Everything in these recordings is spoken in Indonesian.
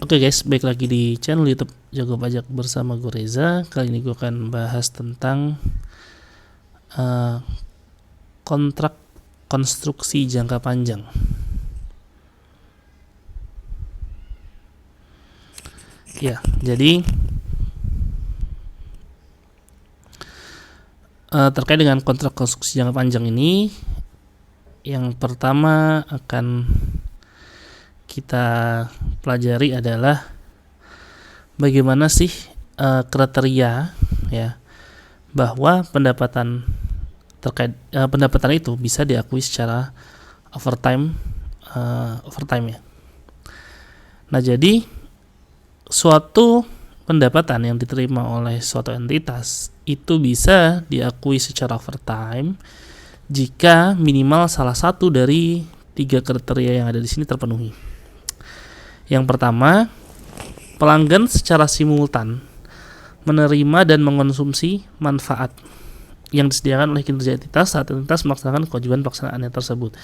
Oke guys, baik lagi di channel YouTube Jago Pajak bersama gue Reza. Kali ini gue akan bahas tentang kontrak konstruksi jangka panjang. Ya, jadi terkait dengan kontrak konstruksi jangka panjang ini, yang pertama akan kita pelajari adalah bagaimana sih kriteria ya bahwa pendapatan itu bisa diakui secara overtime ya. Nah, jadi suatu pendapatan yang diterima oleh suatu entitas itu bisa diakui secara overtime jika minimal salah satu dari 3 kriteria yang ada di sini terpenuhi. Yang pertama, pelanggan secara simultan menerima dan mengonsumsi manfaat yang disediakan oleh kinerja entitas saat entitas melaksanakan kewajiban pelaksanaannya tersebut.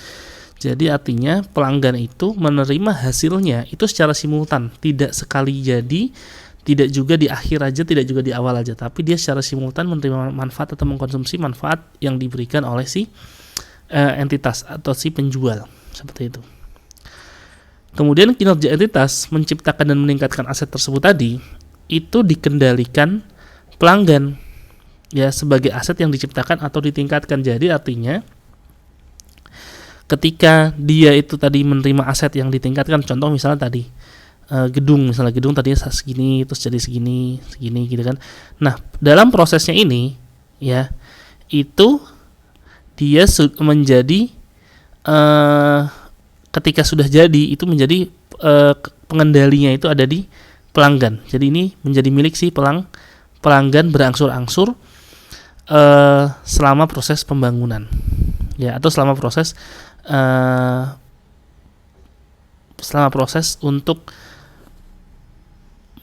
Jadi artinya pelanggan itu menerima hasilnya itu secara simultan, tidak sekali jadi, tidak juga di akhir aja, tidak juga di awal aja, tapi dia secara simultan menerima manfaat atau mengkonsumsi manfaat yang diberikan oleh si entitas atau si penjual, seperti itu. Kemudian kinerja entitas menciptakan dan meningkatkan aset tersebut tadi itu dikendalikan pelanggan ya sebagai aset yang diciptakan atau ditingkatkan. Jadi artinya ketika dia itu tadi menerima aset yang ditingkatkan, contoh misalnya tadi gedung tadinya segini terus jadi segini gitu kan. Nah, dalam prosesnya ini ya itu dia menjadi ketika sudah jadi itu menjadi pengendalinya itu ada di pelanggan. Jadi ini menjadi milik si pelanggan berangsur-angsur selama proses pembangunan ya, atau selama proses untuk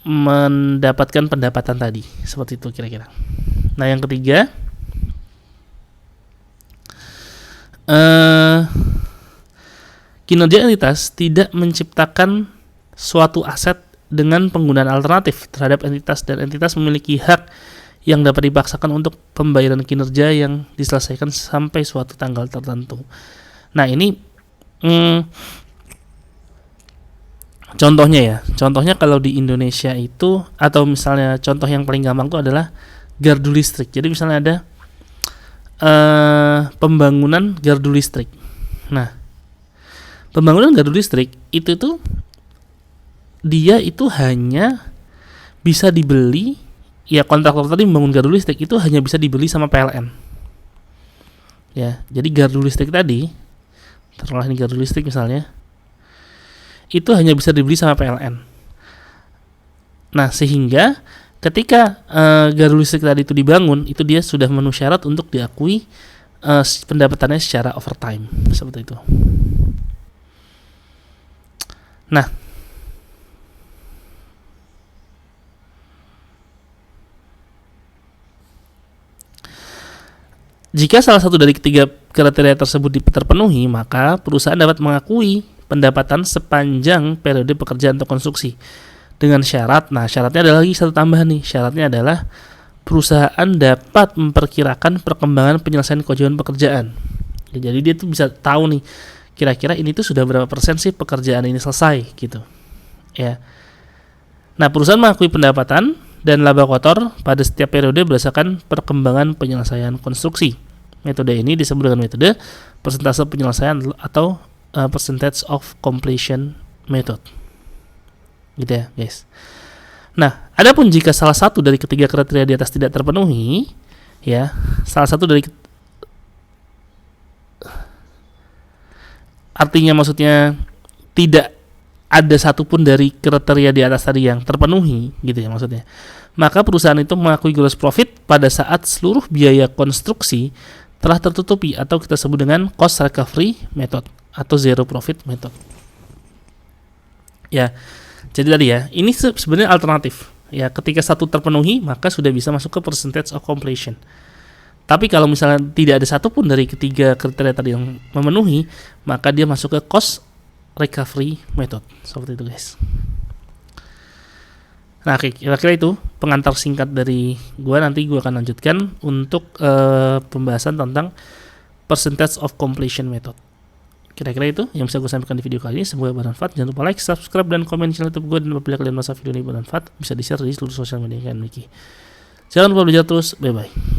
mendapatkan pendapatan tadi, seperti itu kira-kira. Nah, yang ketiga kinerja entitas tidak menciptakan suatu aset dengan penggunaan alternatif terhadap entitas, dan entitas memiliki hak yang dapat dipaksakan untuk pembayaran kinerja yang diselesaikan sampai suatu tanggal tertentu. Nah, ini contohnya kalau di Indonesia itu, atau misalnya contoh yang paling gampang itu adalah gardu listrik. Jadi misalnya ada pembangunan gardu listrik. Nah, pembangunan gardu listrik itu tuh dia itu hanya bisa dibeli, ya kontraktor tadi membangun gardu listrik itu hanya bisa dibeli sama PLN. Ya, jadi gardu listrik tadi, taruhlah ini gardu listrik misalnya, itu hanya bisa dibeli sama PLN. Nah, sehingga ketika gardu listrik tadi itu dibangun, itu dia sudah memenuhi syarat untuk diakui pendapatannya secara overtime, seperti itu. Nah, jika salah satu dari ketiga kriteria tersebut terpenuhi, maka perusahaan dapat mengakui pendapatan sepanjang periode pekerjaan atau konstruksi dengan syarat. Nah, syaratnya ada lagi satu tambahan nih. Syaratnya adalah perusahaan dapat memperkirakan perkembangan penyelesaian kewajiban pekerjaan. Ya, jadi dia tuh bisa tahu nih, kira-kira ini tuh sudah berapa persen sih pekerjaan ini selesai gitu ya. Nah, perusahaan mengakui pendapatan dan laba kotor pada setiap periode berdasarkan perkembangan penyelesaian konstruksi. Metode ini disebut dengan metode persentase penyelesaian atau percentage of completion method, gitu ya guys. Nah, adapun jika salah satu dari ketiga kriteria di atas tidak terpenuhi, ya salah satu dari, artinya maksudnya tidak ada satupun dari kriteria di atas tadi yang terpenuhi, gitu ya maksudnya, maka perusahaan itu mengakui gross profit pada saat seluruh biaya konstruksi telah tertutupi, atau kita sebut dengan cost recovery method atau zero profit method. Ya, jadi tadi ya, ini sebenarnya alternatif. Ya, ketika satu terpenuhi, maka sudah bisa masuk ke percentage of completion. Tapi kalau misalnya tidak ada satupun dari ketiga kriteria tadi yang memenuhi, maka dia masuk ke cost recovery method. Seperti itu guys. Nah, kira-kira itu pengantar singkat dari gue. Nanti gue akan lanjutkan untuk pembahasan tentang percentage of completion method. Kira-kira itu yang bisa gue sampaikan di video kali ini. Semoga bermanfaat. Jangan lupa like, subscribe, dan komen channel YouTube gue. Dan apabila kalian merasa video ini bermanfaat, bisa di-share di seluruh sosial media kalian miliki. Jangan lupa belajar terus. Bye-bye.